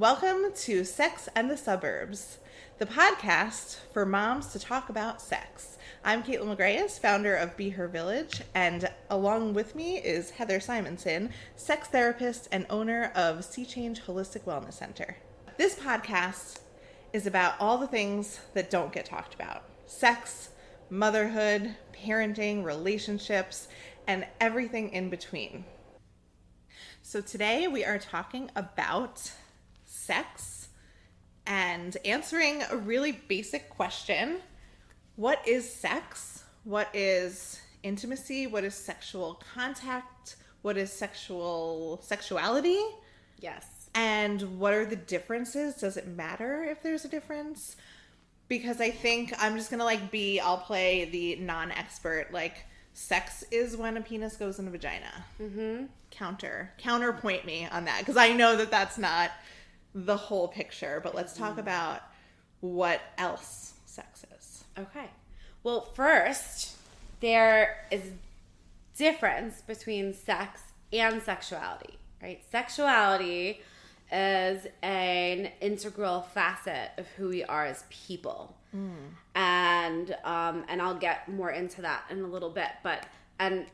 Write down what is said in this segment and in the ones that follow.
Welcome to Sex and the Suburbs, the podcast for moms to talk about sex. I'm Kaitlin McGrayes, founder of Be Her Village, and along with me is Heather Simonson, sex therapist and owner of Sea Change Holistic Wellness Center. This podcast is about all the things that don't get talked about: sex, motherhood, parenting, relationships, and everything in between. So today we are talking about sex and answering a really basic question. What is sex? What is intimacy? What is sexual contact? What is sexuality? Yes. And what are the differences? Does it matter if there's a difference? Because I think I'm just gonna I'll play the non-expert, sex is when a penis goes in a vagina. Mm-hmm. Counterpoint me on that, because I know that that's not the whole picture, but let's talk about what else sex is. Okay. Well, first, there is difference between sex and sexuality, right? Sexuality is an integral facet of who we are as people. And I'll get more into that in a little bit, and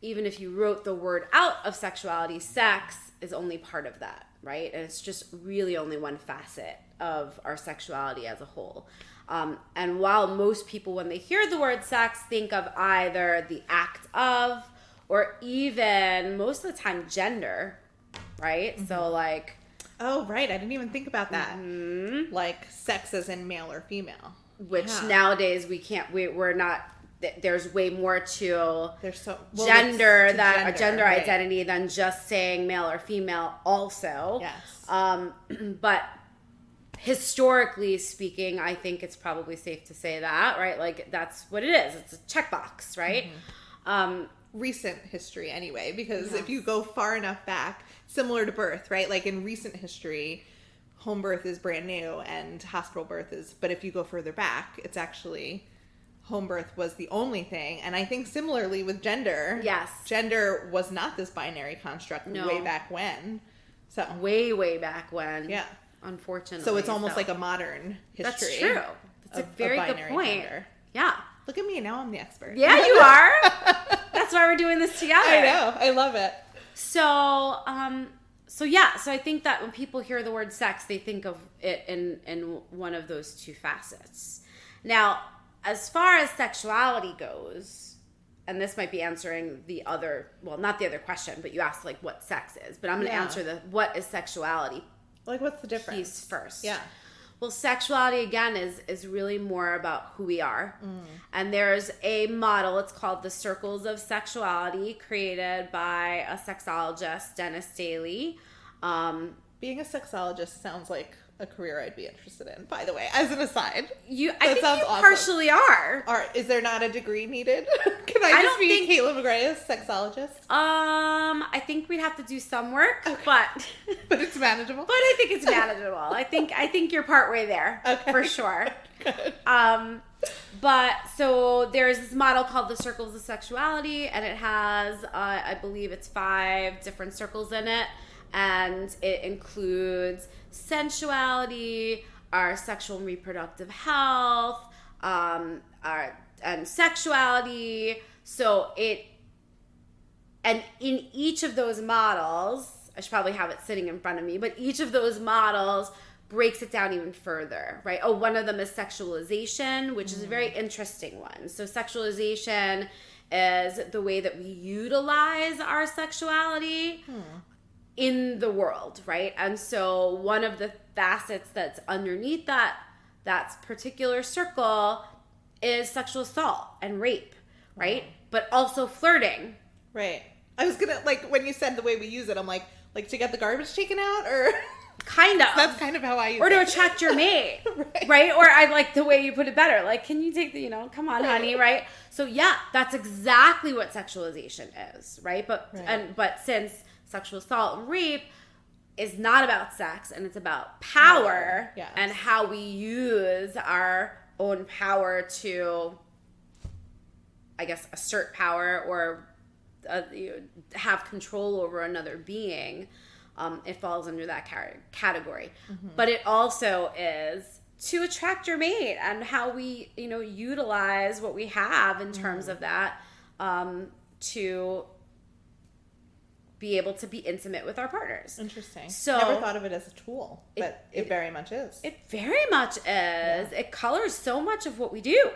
even if you wrote the word out of sexuality, sex is only part of that, right? And it's just really only one facet of our sexuality as a whole. And while most people, when they hear the word sex, think of either the act of, or even most of the time gender, right? Mm-hmm. So oh, right. I didn't even think about that. Mm-hmm. Sex as in male or female. Which nowadays we're not, there's way more to gender identity than just saying male or female also. Yes. But historically speaking, I think it's probably safe to say that, right? That's what it is. It's a checkbox, right? Mm-hmm. Recent history anyway, because if you go far enough back, similar to birth, right? In recent history, home birth is brand new and hospital birth is, but if you go further back, it's actually home birth was the only thing. And I think similarly with gender, gender was not this binary construct way back when. So way back when. Yeah. Unfortunately. So it's almost like a modern history. That's true. That's a very good point. Gender. Yeah. Look at me, now I'm the expert. Yeah, you are. That's why we're doing this together. I know. I love it. So I think that when people hear the word sex, they think of it in one of those two facets. Now, as far as sexuality goes, and this might be answering the other, well, not the other question, but you asked what sex is, but I'm going to answer the what is sexuality. What's the difference? Piece first. Yeah. Well, sexuality, again, is really more about who we are. And there's a model, it's called the Circles of Sexuality, created by a sexologist, Dennis Daly. Being a sexologist sounds like a career I'd be interested in, by the way, as an aside. I think you awesome. Partially are. Is there not a degree needed? Can I just be Kaitlin McGrayes, sexologist? I think we'd have to do some work, but it's manageable. But I think it's manageable. I think you're partway there, for sure. Good. But so there's this model called the Circles of Sexuality, and it has, I believe it's 5 different circles in it, and it includes sensuality, our sexual and reproductive health, and sexuality. And in each of those models, I should probably have it sitting in front of me, but each of those models breaks it down even further, right? Oh, one of them is sexualization, which is a very interesting one. So sexualization is the way that we utilize our sexuality in the world, right? And so one of the facets that's underneath that particular circle is sexual assault and rape, right? But also flirting. Right. I was gonna, when you said the way we use it, I'm like to get the garbage taken out, or... Kind of. That's kind of how I use it. Or to attract your mate, right? Or I like the way you put it better. Can you take the, come on, honey, right? So yeah, that's exactly what sexualization is, right? But since sexual assault and rape is not about sex and it's about power and how we use our own power to, I guess, assert power or have control over another being, it falls under that category. But it also is to attract your mate, and how we, utilize what we have in terms of that, to be able to be intimate with our partners. Interesting. So never thought of it as a tool, but it very much is. It very much is. Yeah. It colors so much of what we do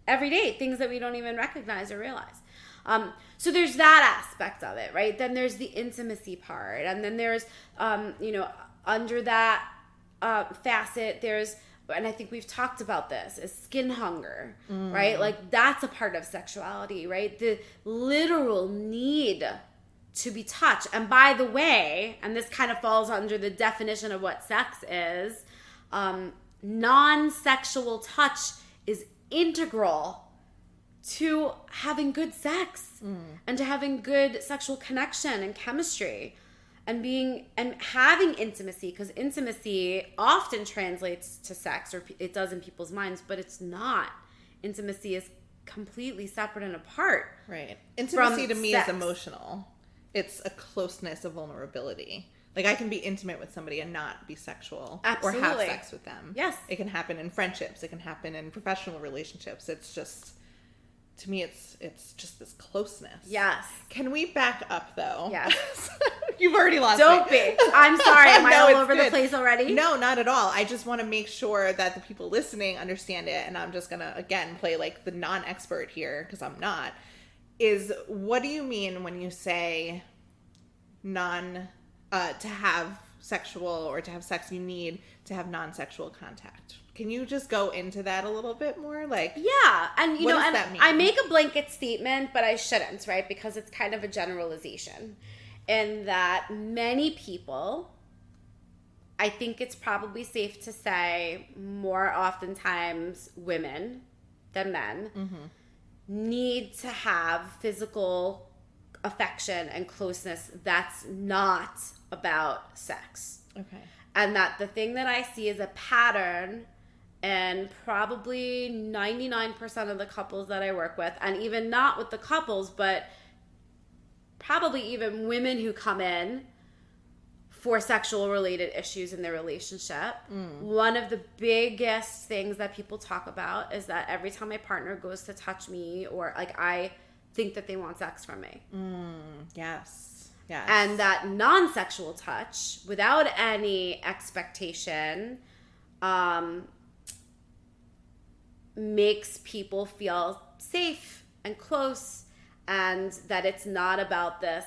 every day, things that we don't even recognize or realize. So there's that aspect of it, right? Then there's the intimacy part, and then there's, under that facet, there's, and I think we've talked about this, is skin hunger, right? Like, that's a part of sexuality, right? The literal need to be touched. And by the way, and this kind of falls under the definition of what sex is, non-sexual touch is integral to having good sex and to having good sexual connection and chemistry and having intimacy, because intimacy often translates to sex, or it does in people's minds, but it's not. Intimacy is completely separate and apart. Right. Intimacy to me is emotional. It's a closeness, a vulnerability. Like, I can be intimate with somebody and not be sexual. Absolutely. Or have sex with them. Yes. It can happen in friendships. It can happen in professional relationships. It's just, to me, it's just this closeness. Yes. Can we back up, though? Yes. You've already lost Don't me. be. I'm sorry. Am I No, all over good. the place already? No, not at all. I just want to make sure that the people listening understand it. And I'm just going to, again, play like the non-expert here, because I'm not. Is, what do you mean when you say to have sexual or to have sex, you need to have non-sexual contact? Can you just go into that a little bit more? Like, yeah, and what does that mean? I make a blanket statement, but I shouldn't, right? Because it's kind of a generalization, in that many people, I think it's probably safe to say, more oftentimes women than men, need to have physical affection and closeness that's not about sex. Okay. And that the thing that I see is a pattern, and probably 99% of the couples that I work with, and even not with the couples, but probably even women who come in for sexual related issues in their relationship, one of the biggest things that people talk about is that every time my partner goes to touch me, or like, I think that they want sex from me. Yes. Yes. And that non-sexual touch, without any expectation, makes people feel safe and close, and that it's not about this.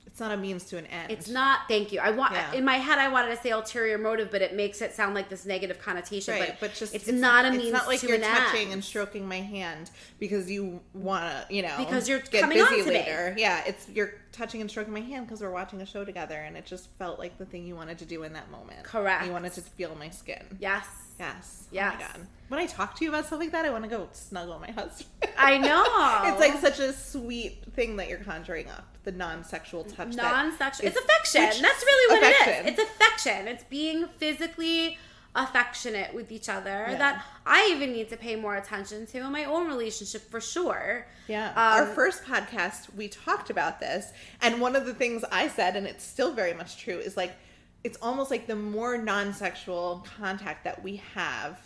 It's not a means to an end. It's not. Thank you. In my head, I wanted to say ulterior motive, but it makes it sound like this negative connotation. Right, but just it's not a means to an end. It's not like you're touching and stroking my hand because you want to, because you're get coming busy on to later. Me. Yeah, you're touching and stroking my hand because we're watching a show together, and it just felt like the thing you wanted to do in that moment. Correct. You wanted to feel my skin. Yes. Yes. Yes. Oh my God. When I talk to you about stuff like that, I want to go snuggle my husband. I know. It's like such a sweet thing that you're conjuring up. The non-sexual touch. Non-sexual. It's affection. That's really what it is. It's affection. It's being physically affectionate with each other, that I even need to pay more attention to in my own relationship, for sure. Yeah. Our first podcast, we talked about this. And one of the things I said, and it's still very much true, is like, it's almost like the more non-sexual contact that we have,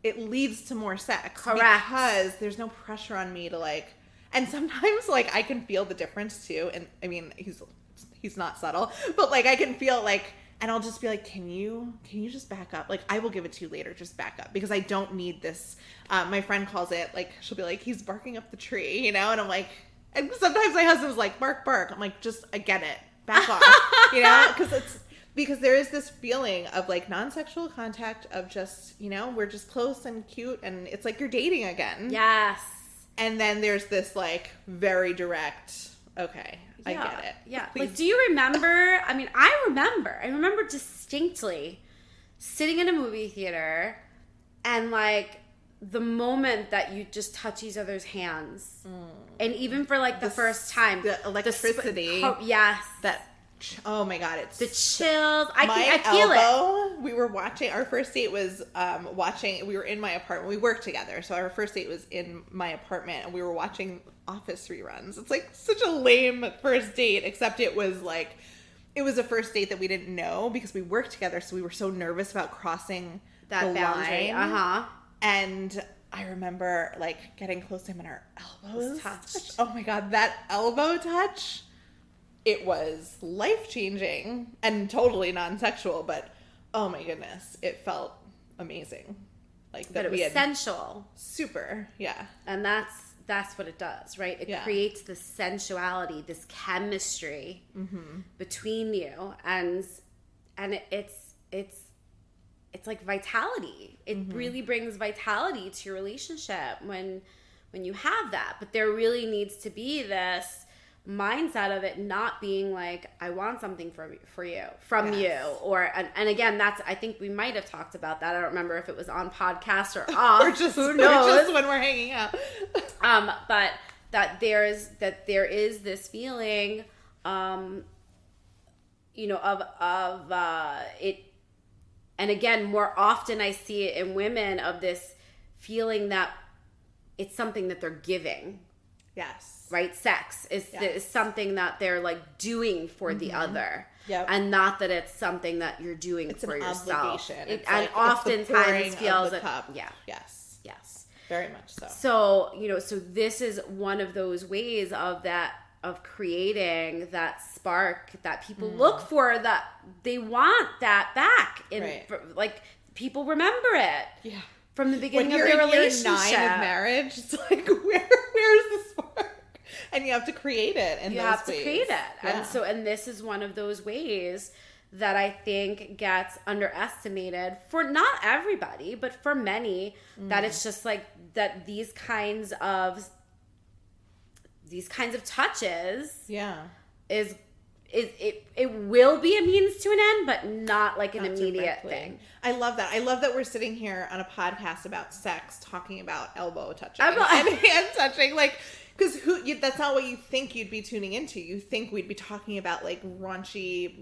it leads to more sex. Correct. Because there's no pressure on me to like, and sometimes like I can feel the difference too. And I mean, he's not subtle, but like I can feel like, and I'll just be like, can you just back up? Like, I will give it to you later. Just back up, because I don't need this. My friend calls it, like, she'll be like, he's barking up the tree, and I'm like, and sometimes my husband's like, bark, bark. I'm like, I get it. Back off, because there is this feeling of like non-sexual contact of just, we're just close and cute, and it's like you're dating again. Yes. And then there's this like very direct, okay, I get it. Yeah. Please. Like, do you remember? I mean, I remember distinctly sitting in a movie theater, and like the moment that you just touch each other's hands, and even for like the first time, the electricity. Yes. Oh my God, it's the chills. I feel it. We were watching, our first date was we were in my apartment. We worked together. So our first date was in my apartment, and we were watching Office reruns. It's like such a lame first date, except it it was a first date that we didn't know because we worked together, so we were so nervous about crossing that the boundary. line. And I remember like getting close to him and our elbows touched. Oh my God, that elbow touch, it was life-changing and totally non-sexual, but oh my goodness, it felt amazing. Like that, but it was sensual. Super, yeah. And that's what it does, right? It creates this sensuality, this chemistry between you, and it's like vitality. It really brings vitality to your relationship when you have that. But there really needs to be this mindset of it not being like, I want something from you, or and again, that's, I think we might have talked about that. I don't remember if it was on podcast or off. Or just who knows? Or just when we're hanging out. But that there is this feeling, of it. And again, more often I see it in women, of this feeling that it's something that they're giving. Yes. Right? Sex is something that they're like doing for the other. Yep. And not that it's something that you're doing it's for an yourself. Obligation. And like, oftentimes feels the cup. Yeah. Yes. Yes. Very much so. So, so this is one of those ways of creating that spark that people look for, that they want that back. Like, people remember it. Yeah. From the beginning of their relationship. Year 9 of marriage, it's like, where's the spark? And you have to create it in those ways. You have to create it. Yeah. And this is one of those ways that I think gets underestimated for not everybody, but for many, that it's just like that these kinds of touches is it will be a means to an end, but not like an immediate thing. I love that. I love that we're sitting here on a podcast about sex, talking about elbow touching and hand touching, like, because that's not what you think you'd be tuning into. You think we'd be talking about like raunchy,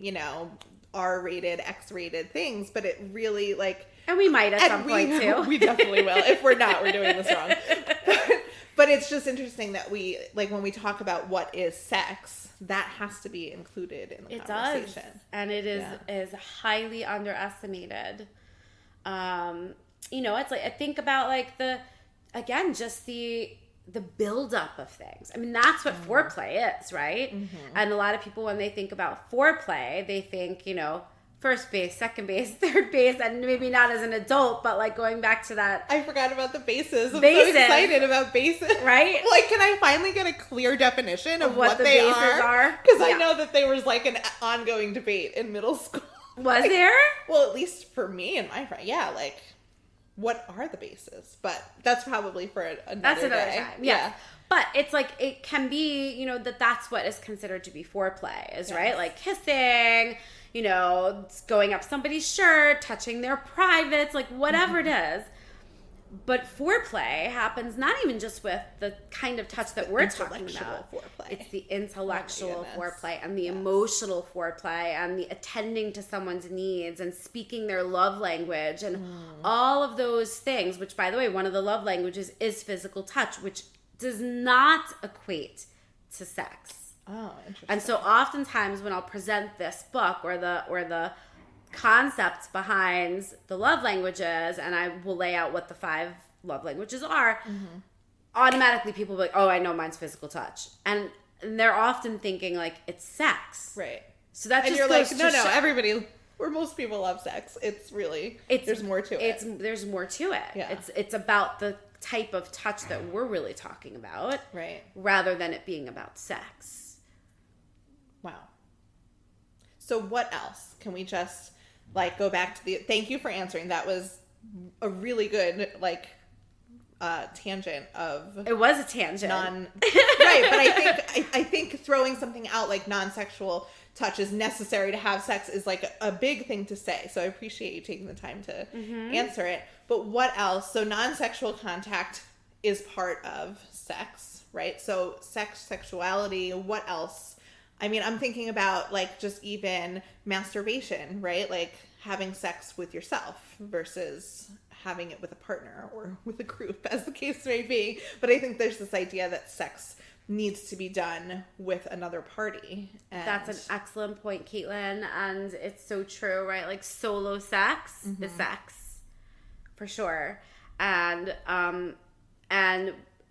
R-rated, X-rated things, but it really like... And we might at some point too. We definitely will. If we're not, we're doing this wrong. But it's just interesting that we, like, when we talk about what is sex, that has to be included in the conversation. It does. And it is highly underestimated. It's like, I think about like just the buildup of things. I mean, that's what foreplay is, right? And a lot of people, when they think about foreplay, they think, first base, second base, third base, and maybe not as an adult, but like going back to that. I forgot about the bases. I'm so excited about bases. Right? Like, can I finally get a clear definition of what the they bases are? Because I know that there was like an ongoing debate in middle school. Was there? Well, at least for me and my friend. Yeah, like, what are the bases? But that's probably for another day. Time. Yeah. But it's like, it can be, that's what is considered to be foreplay, is right? Like kissing, going up somebody's shirt, touching their privates, like whatever it is. But foreplay happens not even just with the kind of touch that we're talking about. Foreplay. It's the intellectual foreplay and the emotional foreplay and the attending to someone's needs and speaking their love language and all of those things, which, by the way, one of the love languages is physical touch, which does not equate to sex. Oh, interesting. And so oftentimes when I'll present this book or the concepts behind the love languages, and I will lay out what the 5 love languages are, automatically people will be like, oh, I know mine's physical touch. And they're often thinking like it's sex. Right. So that and just you're goes like, to no, everybody, or most people love sex. There's more to it. There's more to it. Yeah. It's about the type of touch that we're really talking about. Right. Rather than it being about sex. Wow. So what else? Can we just like go back to thank you for answering. That was a really good like tangent of... It was a tangent. Right, but I think throwing something out like non-sexual touch is necessary to have sex is like a big thing to say. So I appreciate you taking the time to answer it. But what else? So non-sexual contact is part of sex, right? So sexuality, what else? I mean, I'm thinking about like just even masturbation, right? Like having sex with yourself versus having it with a partner or with a group, as the case may be. But I think there's this idea that sex needs to be done with another party. And that's an excellent point, Kaitlin, and it's so true, right? Like solo sex is sex, for sure, and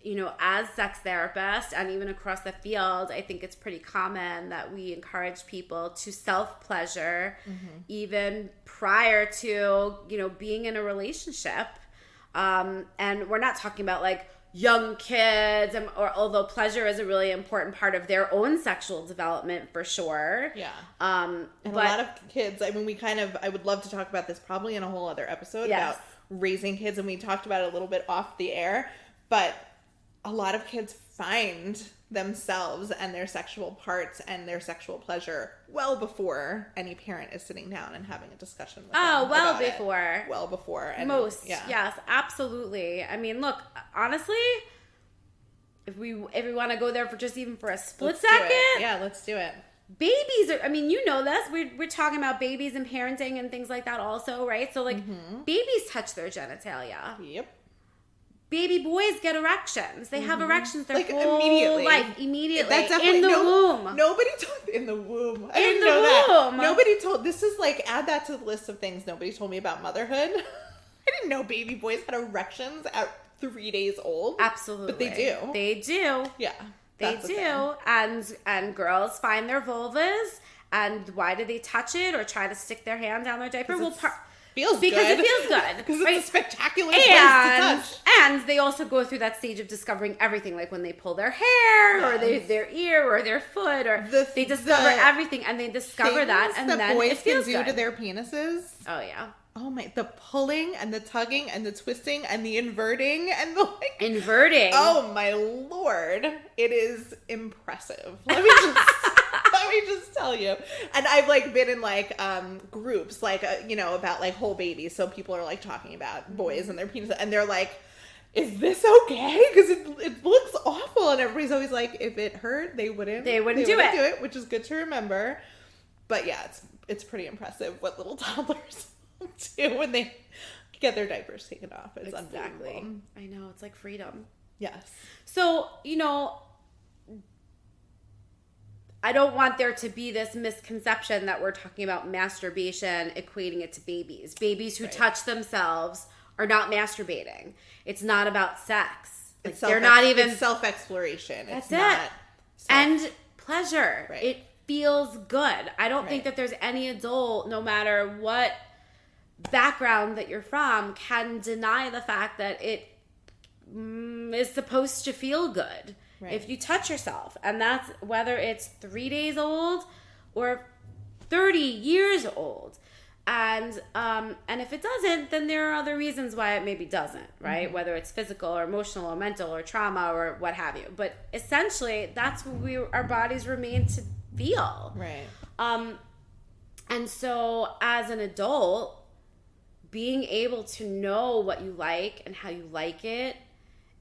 you know, as sex therapists and even across the field, I think it's pretty common that we encourage people to self-pleasure even prior to, you know, being in a relationship. And we're not talking about like young kids, or although pleasure is a really important part of their own sexual development for sure. Yeah. And a lot of kids, I mean, I would love to talk about this probably in a whole other episode about raising kids, and we talked about it a little bit off the air, but a lot of kids find themselves and their sexual parts and their sexual pleasure well before any parent is sitting down and having a discussion with them. Well before. Well before. And most. Yes, absolutely. I mean, look, honestly, if we want to go there for just even for a split second. Yeah, let's do it. Babies are, I mean, you know this. We're talking about babies and parenting and things like that also, right? So, like, babies touch their genitalia. Yep. Baby boys get erections. They have erections their like whole life. Immediately. That's definitely in the womb. Nobody told in the womb. I didn't in the know womb. That. Nobody told. This is like, add that to the list of things nobody told me about motherhood. I didn't know baby boys had erections at 3 days old. Absolutely. But they do. They do. Yeah. They do. And girls find their vulvas. And why do they touch it or try to stick their hand down their diaper? Well, feels because good. it feels good. Because it's a spectacular place to touch. And they also go through that stage of discovering everything, like when they pull their hair or their ear or their foot, or they discover everything, and they discover that, and then boys it feels can do good to their penises. Oh yeah. Oh my! The pulling and the tugging and the twisting and the inverting and the like. Inverting. Oh my Lord! It is impressive. Let me just tell you. And I've like been in like groups like you know, about like whole babies. So people are like talking about boys and their penis, and they're like, "Is this okay? Because it looks awful." And everybody's always like, "If it hurt, they wouldn't do it," which is good to remember. But yeah, it's pretty impressive what little toddlers do when they get their diapers taken off. It's unbelievable. I know, it's like freedom. Yes. So, you know, I don't want there to be this misconception that we're talking about masturbation, equating it to babies. Babies who touch themselves are not masturbating. It's not about sex. Like, they're not even... It's self-exploration. That's it. And pleasure. Right. It feels good. I don't think that there's any adult, no matter what background that you're from, can deny the fact that it is supposed to feel good if you touch yourself, and that's whether it's 3 days old or 30 years old. And if it doesn't, then there are other reasons why it maybe doesn't, right? Whether it's physical or emotional or mental or trauma or what have you. But essentially, that's what our bodies were made to feel. Right. And so as an adult, being able to know what you like and how you like it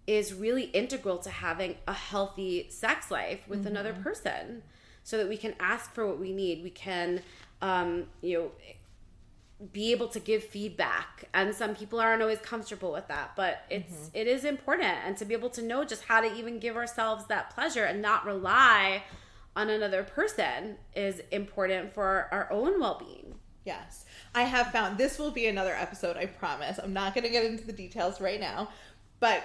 is really integral to having a healthy sex life with another person, so that we can ask for what we need. We can, be able to give feedback. And some people aren't always comfortable with that, but it is important. And to be able to know just how to even give ourselves that pleasure and not rely on another person is important for our own well-being. Yes. I have found, this will be another episode, I promise. I'm not going to get into the details right now, but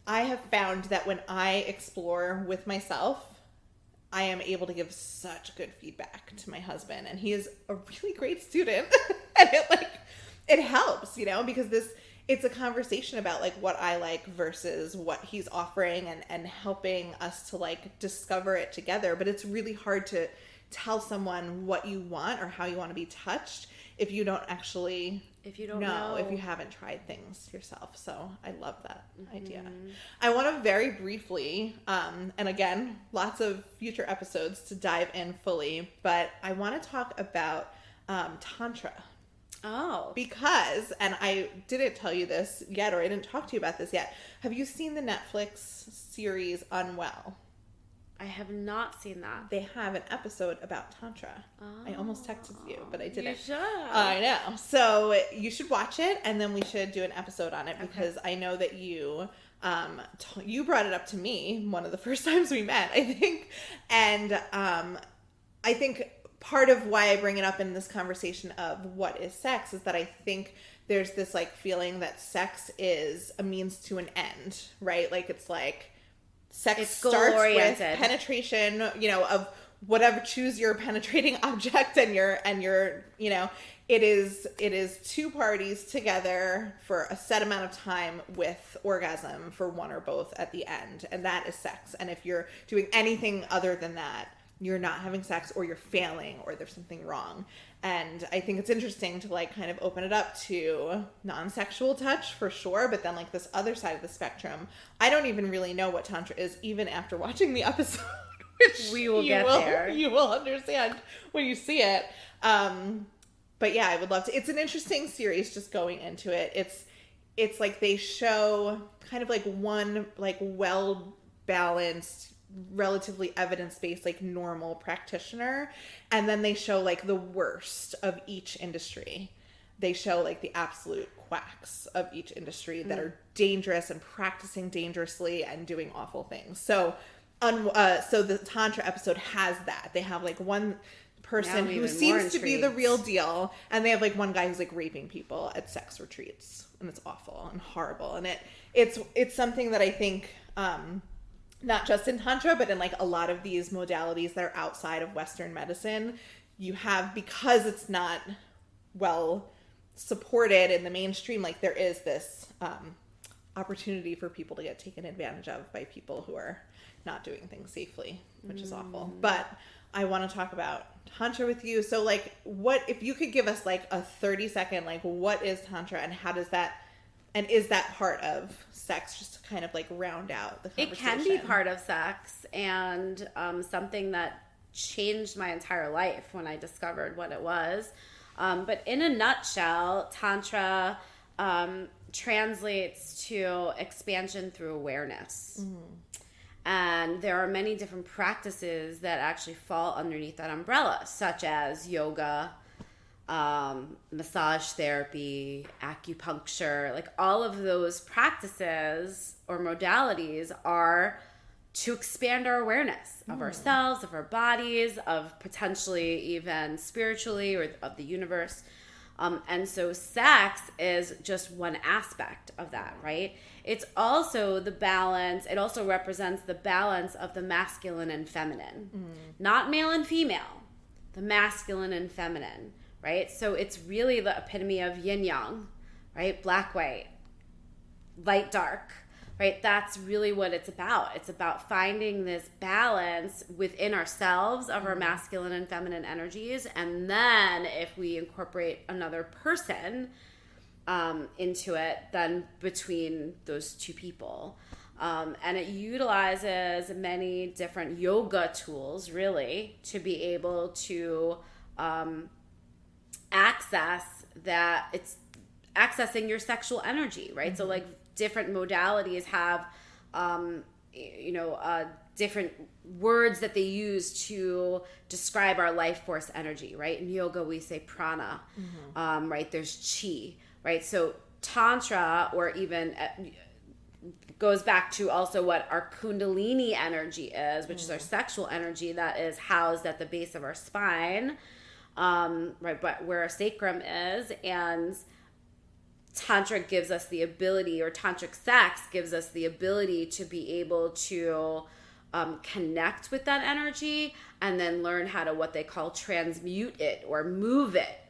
I have found that when I explore with myself, I am able to give such good feedback to my husband, and he is a really great student. And it helps, you know, because it's a conversation about like what I like versus what he's offering, and helping us to like discover it together. But it's really hard to tell someone what you want or how you want to be touched if you don't actually know, if you haven't tried things yourself. So I love that idea. I want to very briefly, and again, lots of future episodes to dive in fully, but I want to talk about Tantra. Oh. Because, and I didn't tell you this yet, or I didn't talk to you about this yet. Have you seen the Netflix series Unwell? I have not seen that. They have an episode about Tantra. Oh, I almost texted you, but I didn't. You should. I know. So you should watch it, and then we should do an episode on it, because I know that you You brought it up to me one of the first times we met, I think. And I think part of why I bring it up in this conversation of what is sex is that I think there's this like feeling that sex is a means to an end, right? Like it's like sex starts with penetration, of whatever, choose your penetrating object and your, it is two parties together for a set amount of time with orgasm for one or both at the end. And that is sex. And if you're doing anything other than that, you're not having sex, or you're failing, or there's something wrong. And I think it's interesting to like kind of open it up to non-sexual touch for sure, but then like this other side of the spectrum. I don't even really know what Tantra is even after watching the episode, which we will get there. You will understand when you see it. But yeah, I would love to. It's an interesting series just going into it. It's like they show kind of like one like well-balanced, relatively evidence-based, like normal practitioner, and then they show like the worst of each industry. They show like the absolute quacks of each industry that are dangerous and practicing dangerously and doing awful things. So the Tantra episode has that. They have like one person who seems to be the real deal, and they have like one guy who's like raping people at sex retreats, and it's awful and horrible. And it's something that I think not just in Tantra, but in like a lot of these modalities that are outside of Western medicine, you have, because it's not well supported in the mainstream, like there is this opportunity for people to get taken advantage of by people who are not doing things safely, which is awful. But I want to talk about Tantra with you. So like, what, if you could give us like a 30-second, like what is Tantra and how does that, and is that part of sex, just to kind of like round out the conversation? It can be part of sex, and something that changed my entire life when I discovered what it was. But in a nutshell, Tantra translates to expansion through awareness. And there are many different practices that actually fall underneath that umbrella, such as yoga, massage therapy, acupuncture. Like all of those practices or modalities are to expand our awareness of ourselves, of our bodies, of potentially even spiritually or of the universe. And so sex is just one aspect of that, right? It's also the balance. It also represents the balance of the masculine and feminine, not male and female, the masculine and feminine, right? So it's really the epitome of yin yang, right? Black, white, light, dark, right? That's really what it's about. It's about finding this balance within ourselves of our masculine and feminine energies. And then if we incorporate another person into it, then between those two people. And it utilizes many different yoga tools, really, to be able to access that. It's accessing your sexual energy, right? So like different modalities have different words that they use to describe our life force energy, right? In yoga we say prana, right? There's chi, right? So Tantra, or even goes back to also what our kundalini energy is, which is our sexual energy that is housed at the base of our spine, right? But where our sacrum is. And Tantra gives us the ability, or tantric sex gives us the ability to be able to connect with that energy and then learn how to, what they call, transmute it or move it.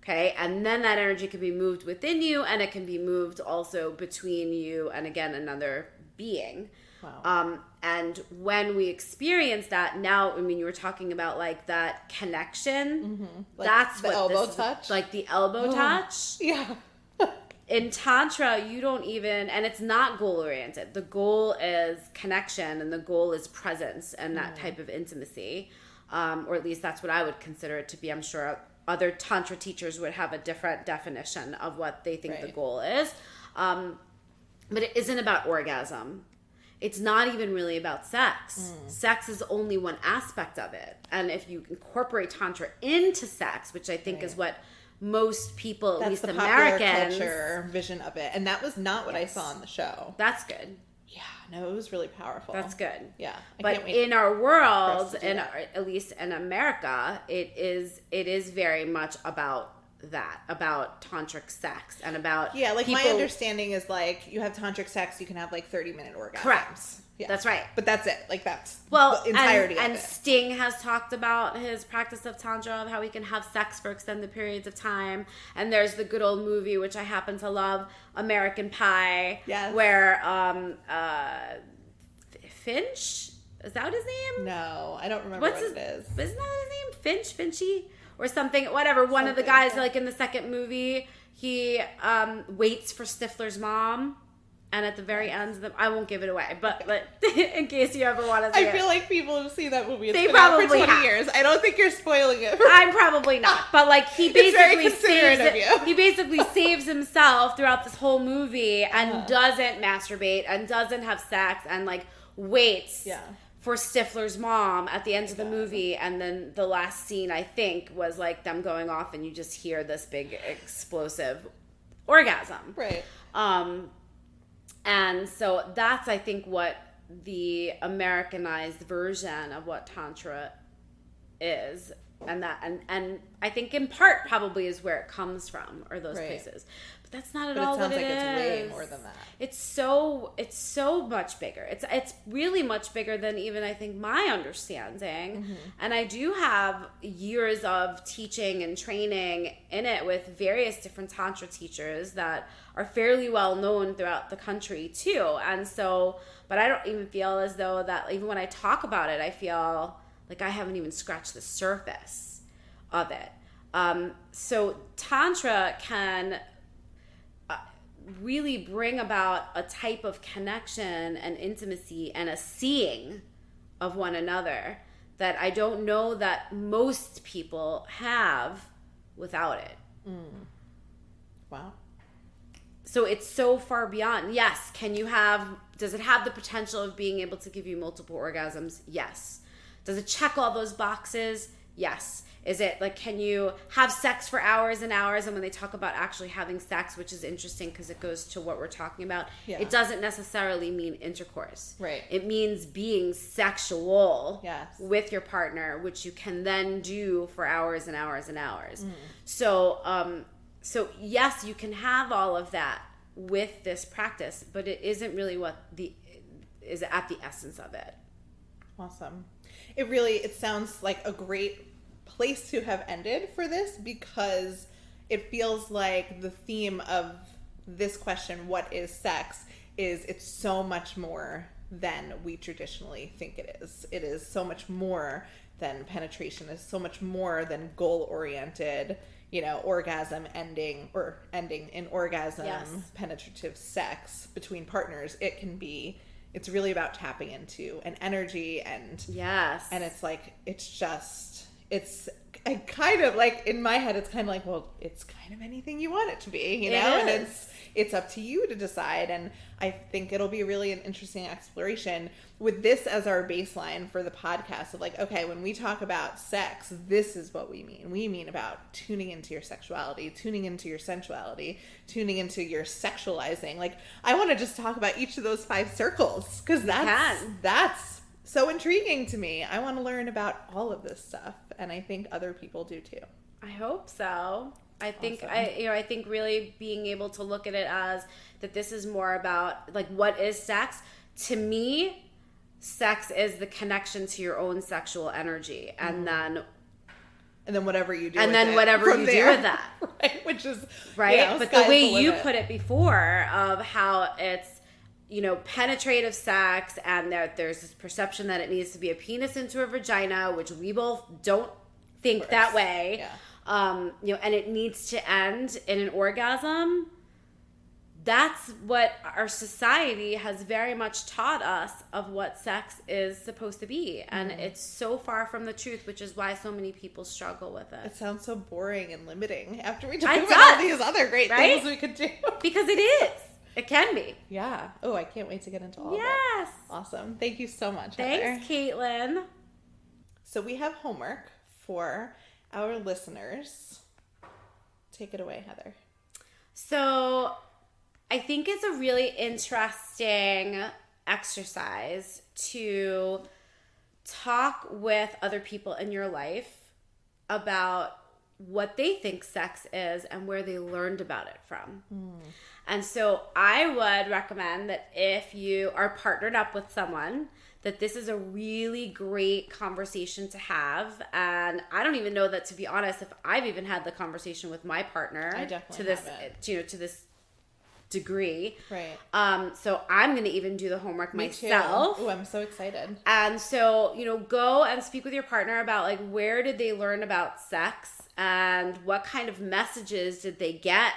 Okay. And then that energy can be moved within you, and it can be moved also between you and, again, another being. Wow. And when we experience that, now, I mean, you were talking about like that connection. Like that's the what elbow this touch? is, like the elbow touch. Yeah. In Tantra, you don't even, and it's not goal-oriented. The goal is connection, and the goal is presence and that type of intimacy. Or at least that's what I would consider it to be. I'm sure other Tantra teachers would have a different definition of what they think the goal is. But it isn't about orgasm. It's not even really about sex. Sex is only one aspect of it. And if you incorporate Tantra into sex, which I think is what most people, at least the Americans, popular culture vision of it, and that was not what I saw on the show. That's good. Yeah, no, it was really powerful. That's good. Yeah, but in our world, and at least in America, it is very much about that, about tantric sex, and about like my understanding is like you have tantric sex, you can have like 30-minute orgasms. Correct. Yeah. That's right. But that's it. Like that's the entirety of it. And Sting has talked about his practice of tantra, of how he can have sex for extended periods of time. And there's the good old movie, which I happen to love, American Pie, where Finch, is that his name? No, I don't remember what it is. Isn't that his name? Finchy? Or something, whatever. One of the guys, like in the second movie, he waits for Stifler's mom. And at the very end, I won't give it away, but in case you ever want to see I feel like people have seen that movie. It's they been probably out for 20 years. I don't think you're spoiling it. I'm probably not, but like he basically he basically saves himself throughout this whole movie and doesn't masturbate and doesn't have sex and like waits for Stifler's mom at the end of the movie, and then the last scene I think was like them going off and you just hear this big explosive orgasm. Right. And so that's, I think, what the Americanized version of what Tantra is. And I think in part probably is where it comes from, or those places. But that's not at all what it is. It sounds like it's way more than that. It's so much bigger. It's really much bigger than even I think my understanding. Mm-hmm. And I do have years of teaching and training in it with various different Tantra teachers that are fairly well known throughout the country too. And so, but I don't even feel as though that even when I talk about it, I feel like I haven't even scratched the surface of it. So Tantra can really bring about a type of connection and intimacy and a seeing of one another that I don't know that most people have without it. Mm. Wow. So it's so far beyond. Yes, does it have the potential of being able to give you multiple orgasms? Yes. Does it check all those boxes? Yes. Is it like, can you have sex for hours and hours? And when they talk about actually having sex, which is interesting because it goes to what we're talking about, it doesn't necessarily mean intercourse. Right. It means being sexual with your partner, which you can then do for hours and hours and hours. Mm. So yes, you can have all of that with this practice, but it isn't really what is at the essence of it. Awesome. It sounds like a great place to have ended for this, because it feels like the theme of this question, what is sex, it's so much more than we traditionally think it is. It is so much more than penetration. It's so much more than goal-oriented, orgasm ending in orgasm, penetrative sex between partners. It's really about tapping into an energy and it's like, it's kind of like, in my head, it's kind of like, well, it's kind of anything you want it to be, and it's up to you to decide. And I think it'll be really an interesting exploration with this as our baseline for the podcast of like, okay, when we talk about sex, this is what we mean. We mean about tuning into your sexuality, tuning into your sensuality, tuning into your sexualizing. Like, I want to just talk about each of those 5 circles, because that's so intriguing to me. I want to learn about all of this stuff, and I think other people do too. I hope so. I think awesome. I think really being able to look at it as that this is more about like, what is sex? To me, sex is the connection to your own sexual energy, and then whatever you do, do with that, right? Which is right. But the way you put it before of how it's penetrative sex, and there's this perception that it needs to be a penis into a vagina, which we both don't think that way. Yeah. And it needs to end in an orgasm. That's what our society has very much taught us of what sex is supposed to be. And it's so far from the truth, which is why so many people struggle with it. It sounds so boring and limiting after we talk about all these other great things we could do. Because it is. It can be. Yeah. Oh, I can't wait to get into all of that. Yes. Awesome. Thank you so much, Thanks, Heather. Kaitlin. So we have homework for our listeners Take it away, Heather. So I think it's a really interesting exercise to talk with other people in your life about what they think sex is and where they learned about it from. And so I would recommend that if you are partnered up with someone, that this is a really great conversation to have. And I don't even know that, to be honest, if I've even had the conversation with my partner I definitely to this, haven't. To this degree. Right. So I'm going to even do the homework myself. Oh, I'm so excited. And so, go and speak with your partner about like where did they learn about sex and what kind of messages did they get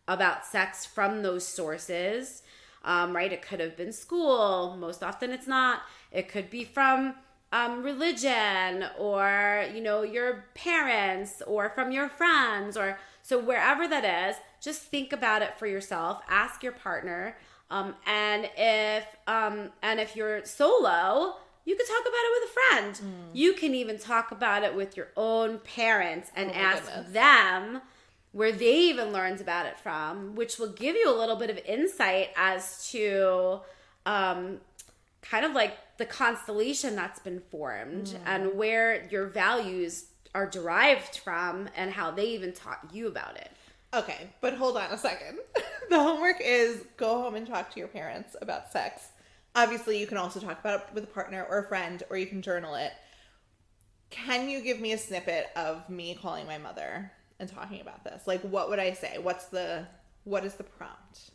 about sex from those sources. Right? It could have been school. Most often it's not. It could be from religion or, your parents or from your friends or so wherever that is, just think about it for yourself. Ask your partner. And if you're solo, you can talk about it with a friend. You can even talk about it with your own parents and ask them where they even learned about it from, which will give you a little bit of insight as to kind of like the constellation that's been formed and where your values are derived from and how they even taught you about it. Okay, but hold on a second. The homework is go home and talk to your parents about sex. Obviously, you can also talk about it with a partner or a friend, or you can journal it. Can you give me a snippet of me calling my mother and talking about this? Like, what would I say? What is the prompt?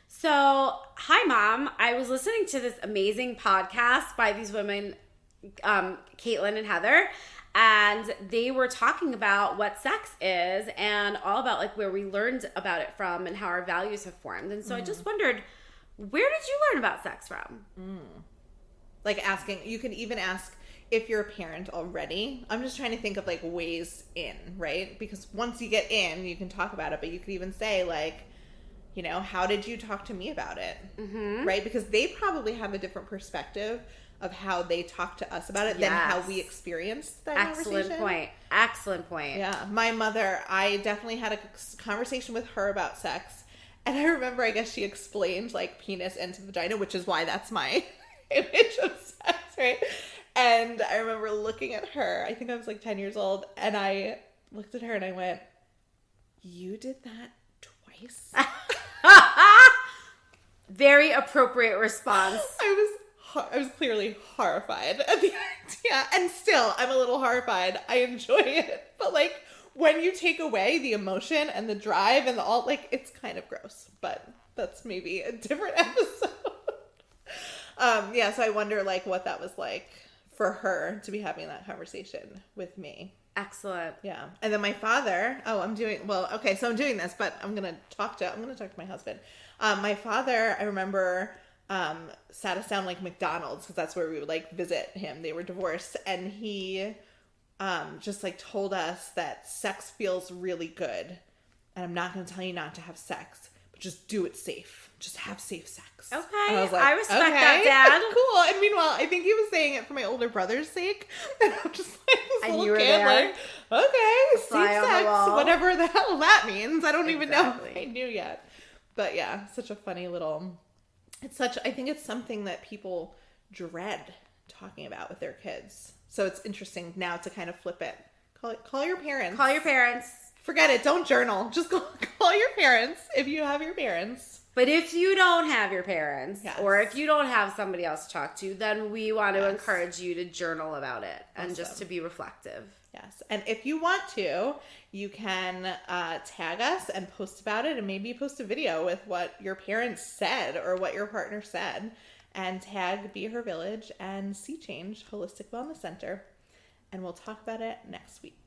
So, hi, Mom. I was listening to this amazing podcast by these women, Kaitlin and Heather, and they were talking about what sex is and all about like where we learned about it from and how our values have formed. And so I just wondered, where did you learn about sex from? Like asking, you can even ask if you're a parent already. I'm just trying to think of like ways in, right? Because once you get in, you can talk about it, but you could even say like, how did you talk to me about it? Right? Because they probably have a different perspective of how they talk to us about it than how we experienced that conversation. Excellent point. Yeah. My mother, I definitely had a conversation with her about sex. And I remember, I guess she explained like penis into vagina, which is why that's my image of sex, right? And I remember looking at her, I think I was like 10 years old, and I looked at her and I went, "You did that twice?" Very appropriate response. I was clearly horrified at the idea, and still I'm a little horrified. I enjoy it, but like when you take away the emotion and the drive and the all, like it's kind of gross. But that's maybe a different episode. So I wonder like what that was like for her to be having that conversation with me. Excellent. Yeah. And then my father, I'm doing this, but I'm going to talk to my husband. My father, I remember, sat us down like McDonald's, because that's where we would like visit him. They were divorced, and he, just like told us that sex feels really good. And I'm not going to tell you not to have sex, but just do it safe. Just have safe sex. Okay. And I was like, I respect that, Dad. Cool. And meanwhile, I think he was saying it for my older brother's sake. And I'm just like this And little you were kid, there? like, okay, Fly safe on the sex, wall. whatever the hell that means. I don't even know if Exactly. I knew yet. But yeah, such a funny little, I think it's something that people dread talking about with their kids. So it's interesting now to kind of flip it. Call your parents. Call your parents. Forget it. Don't journal. Just call your parents if you have your parents. But if you don't have your parents, Yes. or if you don't have somebody else to talk to, then we want to encourage you to journal about it and just to be reflective. Yes. And if you want to, you can tag us and post about it, and maybe post a video with what your parents said or what your partner said, and tag Be Her Village and Sea Change Holistic Wellness Center. And we'll talk about it next week.